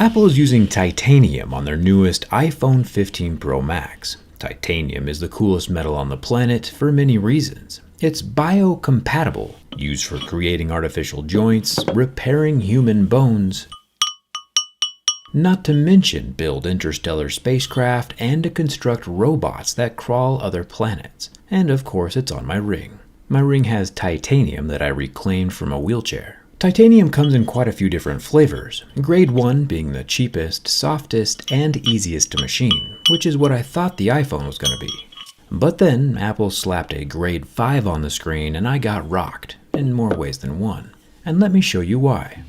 Apple is using titanium on their newest iPhone 15 Pro Max. Titanium is the coolest metal on the planet for many reasons. It's biocompatible, used for creating artificial joints, repairing human bones, not to mention build interstellar spacecraft and to construct robots that crawl other planets. And of course, it's on my ring. My ring has titanium that I reclaimed from a wheelchair. Titanium comes in quite a few different flavors, grade 1 being the cheapest, softest, and easiest to machine, which is what I thought the iPhone was going to be. But then Apple slapped a grade 5 on the screen and I got rocked, in more ways than one. And let me show you why.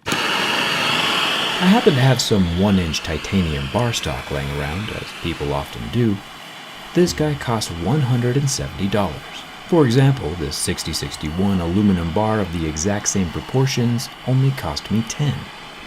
I happen to have some 1-inch titanium bar stock laying around, as people often do. This guy costs $170. For example, this 6061 aluminum bar of the exact same proportions only cost me $10.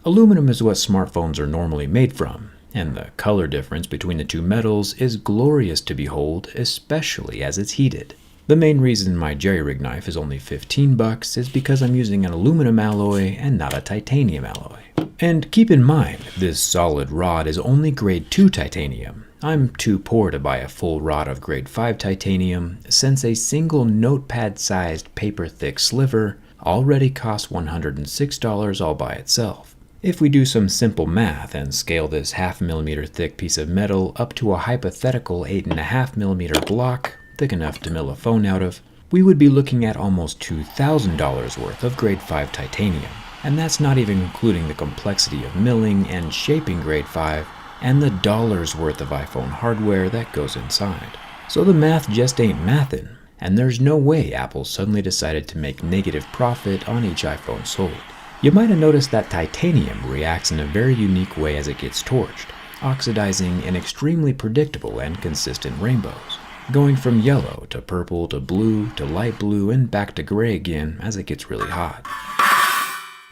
Aluminum is what smartphones are normally made from, and the color difference between the two metals is glorious to behold, especially as it's heated. The main reason my JerryRig knife is only $15 is because I'm using an aluminum alloy and not a titanium alloy. And keep in mind, this solid rod is only grade 2 titanium. I'm too poor to buy a full rod of grade 5 titanium, since a single notepad-sized paper-thick sliver already costs $106 all by itself. If we do some simple math and scale this 0.5 millimeter thick piece of metal up to a hypothetical 8.5 millimeter block, thick enough to mill a phone out of, we would be looking at almost $2,000 worth of grade 5 titanium. And that's not even including the complexity of milling and shaping grade 5, and the dollars worth of iPhone hardware that goes inside. So the math just ain't mathin', and there's no way Apple suddenly decided to make negative profit on each iPhone sold. You might have noticed that titanium reacts in a very unique way as it gets torched, oxidizing in extremely predictable and consistent rainbows, going from yellow to purple to blue to light blue and back to gray again as it gets really hot.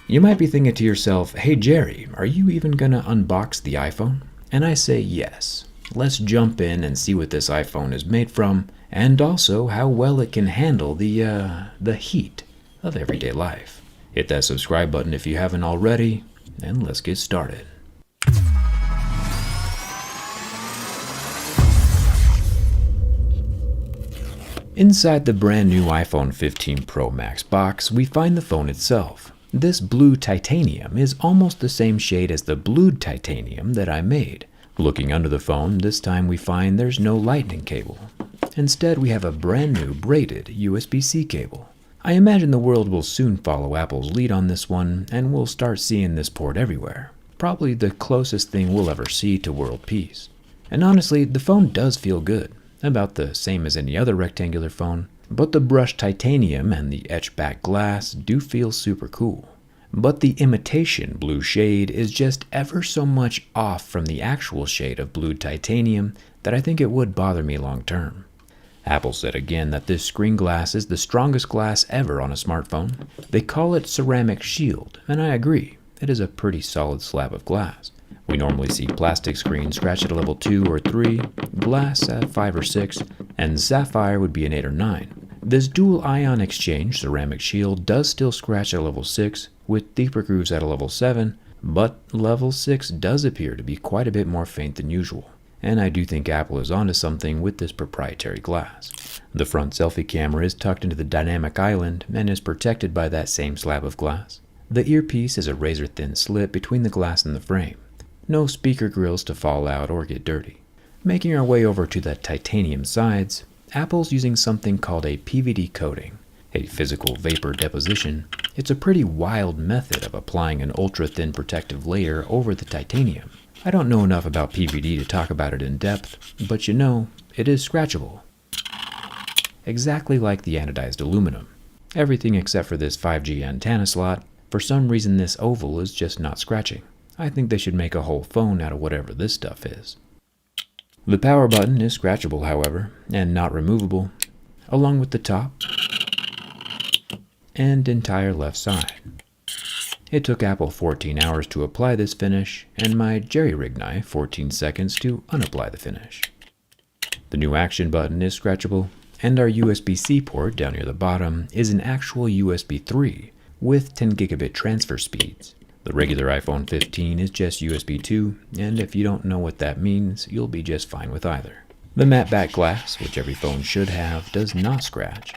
You might be thinking to yourself, hey Jerry, are you even gonna unbox the iPhone? And I say yes. Let's jump in and see what this iPhone is made from, and also how well it can handle the heat of everyday life. Hit that subscribe button if you haven't already, and let's get started. Inside the brand new iPhone 15 Pro Max box, we find the phone itself. This blue titanium is almost the same shade as the blued titanium that I made. Looking under the phone, this time we find there's no lightning cable. Instead, we have a brand new braided USB-C cable. I imagine the world will soon follow Apple's lead on this one, and we'll start seeing this port everywhere. Probably the closest thing we'll ever see to world peace. And honestly, the phone does feel good, about the same as any other rectangular phone. But the brushed titanium and the etched back glass do feel super cool. But the imitation blue shade is just ever so much off from the actual shade of blued titanium that I think it would bother me long term. Apple said again that this screen glass is the strongest glass ever on a smartphone. They call it ceramic shield, and I agree, it is a pretty solid slab of glass. We normally see plastic screens scratch at a level 2 or 3, glass at 5 or 6, and sapphire would be an 8 or 9. This dual ion exchange ceramic shield does still scratch at a level 6, with deeper grooves at a level 7, but level 6 does appear to be quite a bit more faint than usual. And I do think Apple is onto something with this proprietary glass. The front selfie camera is tucked into the dynamic island and is protected by that same slab of glass. The earpiece is a razor-thin slit between the glass and the frame. No speaker grills to fall out or get dirty. Making our way over to the titanium sides, Apple's using something called a PVD coating, a physical vapor deposition. It's a pretty wild method of applying an ultra-thin protective layer over the titanium. I don't know enough about PVD to talk about it in depth, but you know, it is scratchable. Exactly like the anodized aluminum. Everything except for this 5G antenna slot. For some reason this oval is just not scratching. I think they should make a whole phone out of whatever this stuff is. The power button is scratchable, however, and not removable, along with the top and entire left side. It took Apple 14 hours to apply this finish, and my JerryRig knife 14 seconds to unapply the finish. The new action button is scratchable, and our USB-C port down near the bottom is an actual USB 3 with 10 gigabit transfer speeds. The regular iPhone 15 is just USB 2, and if you don't know what that means, you'll be just fine with either. The matte back glass, which every phone should have, does not scratch.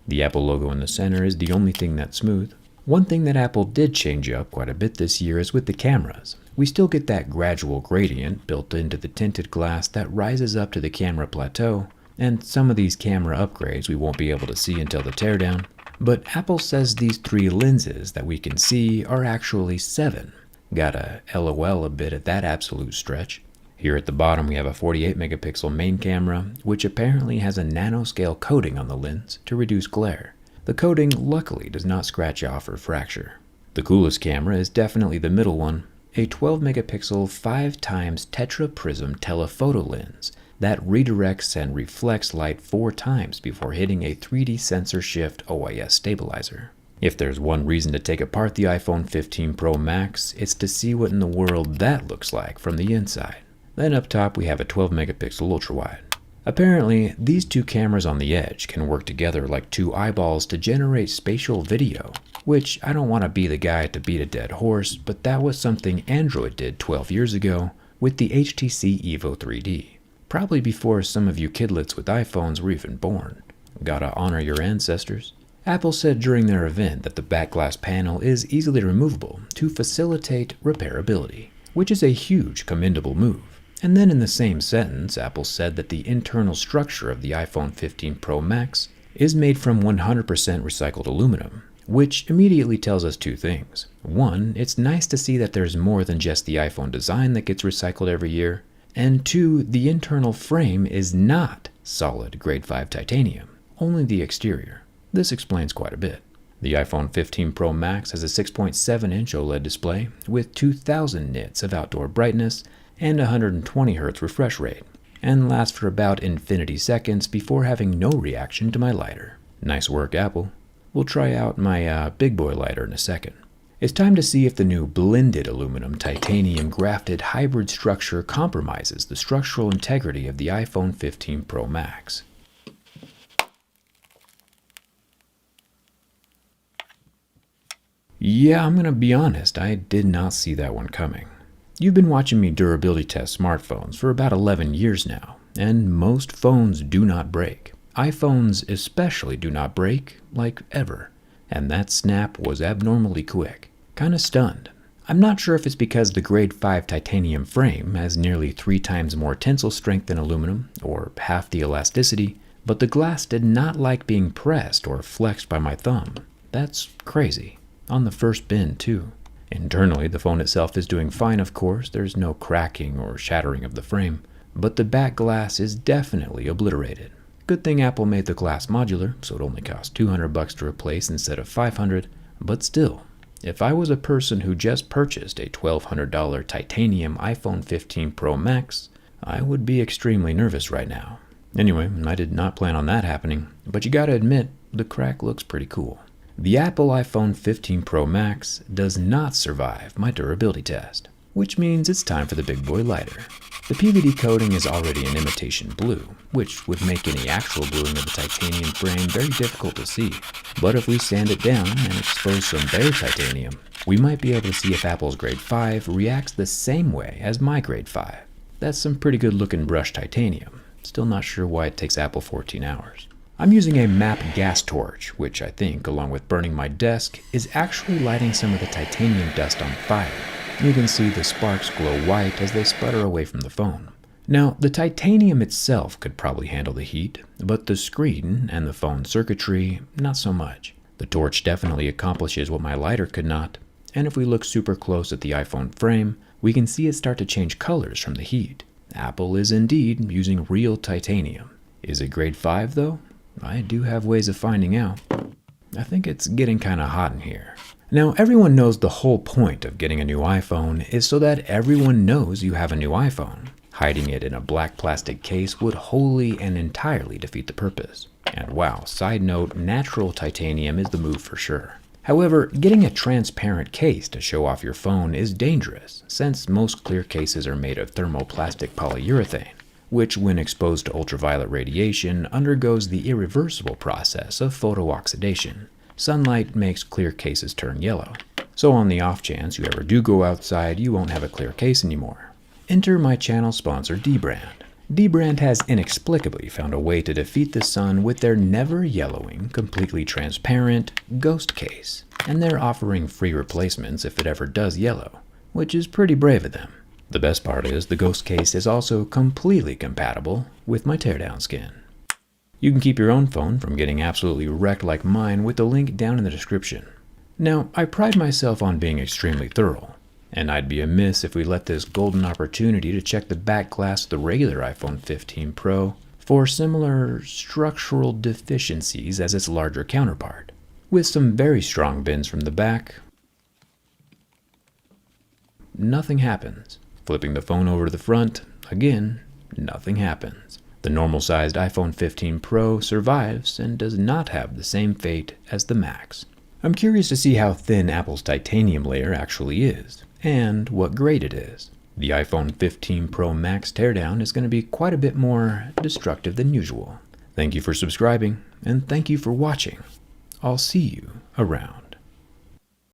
The Apple logo in the center is the only thing that's smooth. One thing that Apple did change up quite a bit this year is with the cameras. We still get that gradual gradient built into the tinted glass that rises up to the camera plateau, and some of these camera upgrades we won't be able to see until the teardown. But Apple says these 3 lenses that we can see are actually 7. Gotta LOL a bit at that absolute stretch. Here at the bottom we have a 48 megapixel main camera, which apparently has a nanoscale coating on the lens to reduce glare. The coating luckily does not scratch off or fracture. The coolest camera is definitely the middle one, a 12 megapixel 5x tetra prism telephoto lens that redirects and reflects light 4 times before hitting a 3D sensor shift OIS stabilizer. If there's one reason to take apart the iPhone 15 Pro Max, it's to see what in the world that looks like from the inside. Then up top we have a 12 megapixel ultrawide. Apparently, these 2 cameras on the edge can work together like 2 eyeballs to generate spatial video, which I don't want to be the guy to beat a dead horse, but that was something Android did 12 years ago with the HTC Evo 3D. Probably before some of you kidlets with iPhones were even born. Gotta honor your ancestors. Apple said during their event that the back glass panel is easily removable to facilitate repairability, which is a huge commendable move. And then in the same sentence, Apple said that the internal structure of the iPhone 15 Pro Max is made from 100% recycled aluminum, which immediately tells us 2 things. 1, it's nice to see that there's more than just the iPhone design that gets recycled every year. And 2, the internal frame is not solid grade 5 titanium, only the exterior. This explains quite a bit. The iPhone 15 Pro Max has a 6.7-inch OLED display with 2000 nits of outdoor brightness and 120 Hz refresh rate, and lasts for about infinity seconds before having no reaction to my lighter. Nice work, Apple. We'll try out my big boy lighter in a second. It's time to see if the new blended aluminum titanium grafted hybrid structure compromises the structural integrity of the iPhone 15 Pro Max. Yeah, I'm gonna be honest, I did not see that one coming. You've been watching me durability test smartphones for about 11 years now, and most phones do not break. iPhones especially do not break, like ever. And that snap was abnormally quick. Kinda stunned. I'm not sure if it's because the grade 5 titanium frame has nearly 3 times more tensile strength than aluminum, or half the elasticity, but the glass did not like being pressed or flexed by my thumb. That's crazy. On the first bend, too. Internally, the phone itself is doing fine, of course. There's no cracking or shattering of the frame, but the back glass is definitely obliterated. Good thing Apple made the glass modular, so it only cost $200 to replace instead of $500, but still, if I was a person who just purchased a $1,200 titanium iPhone 15 Pro Max, I would be extremely nervous right now. Anyway, I did not plan on that happening, but you gotta admit, the crack looks pretty cool. The Apple iPhone 15 Pro Max does not survive my durability test, which means it's time for the big boy lighter. The PVD coating is already an imitation blue, which would make any actual bluing of the titanium frame very difficult to see. But if we sand it down and expose some bare titanium, we might be able to see if Apple's grade 5 reacts the same way as my grade 5. That's some pretty good looking brushed titanium. Still not sure why it takes Apple 14 hours. I'm using a MAP gas torch, which I think, along with burning my desk, is actually lighting some of the titanium dust on fire. You can see the sparks glow white as they sputter away from the phone. Now, the titanium itself could probably handle the heat, but the screen and the phone circuitry, not so much. The torch definitely accomplishes what my lighter could not, and if we look super close at the iPhone frame, we can see it start to change colors from the heat. Apple is indeed using real titanium. Is it grade 5 though? I do have ways of finding out. I think it's getting kinda hot in here. Now, everyone knows the whole point of getting a new iPhone is so that everyone knows you have a new iPhone. Hiding it in a black plastic case would wholly and entirely defeat the purpose. And wow, side note, natural titanium is the move for sure. However, getting a transparent case to show off your phone is dangerous, since most clear cases are made of thermoplastic polyurethane, which when exposed to ultraviolet radiation undergoes the irreversible process of photooxidation. Sunlight makes clear cases turn yellow. So on the off chance you ever do go outside, you won't have a clear case anymore. Enter my channel sponsor dbrand. dbrand has inexplicably found a way to defeat the sun with their never yellowing, completely transparent ghost case. And they're offering free replacements if it ever does yellow, which is pretty brave of them. The best part is the ghost case is also completely compatible with my teardown skin. You can keep your own phone from getting absolutely wrecked like mine with the link down in the description. Now, I pride myself on being extremely thorough, and I'd be amiss if we let this golden opportunity to check the back glass of the regular iPhone 15 Pro for similar structural deficiencies as its larger counterpart. With some very strong bends from the back, nothing happens. Flipping the phone over to the front, again, nothing happens. The normal-sized iPhone 15 Pro survives and does not have the same fate as the Max. I'm curious to see how thin Apple's titanium layer actually is, and what grade it is. The iPhone 15 Pro Max teardown is going to be quite a bit more destructive than usual. Thank you for subscribing, and thank you for watching. I'll see you around.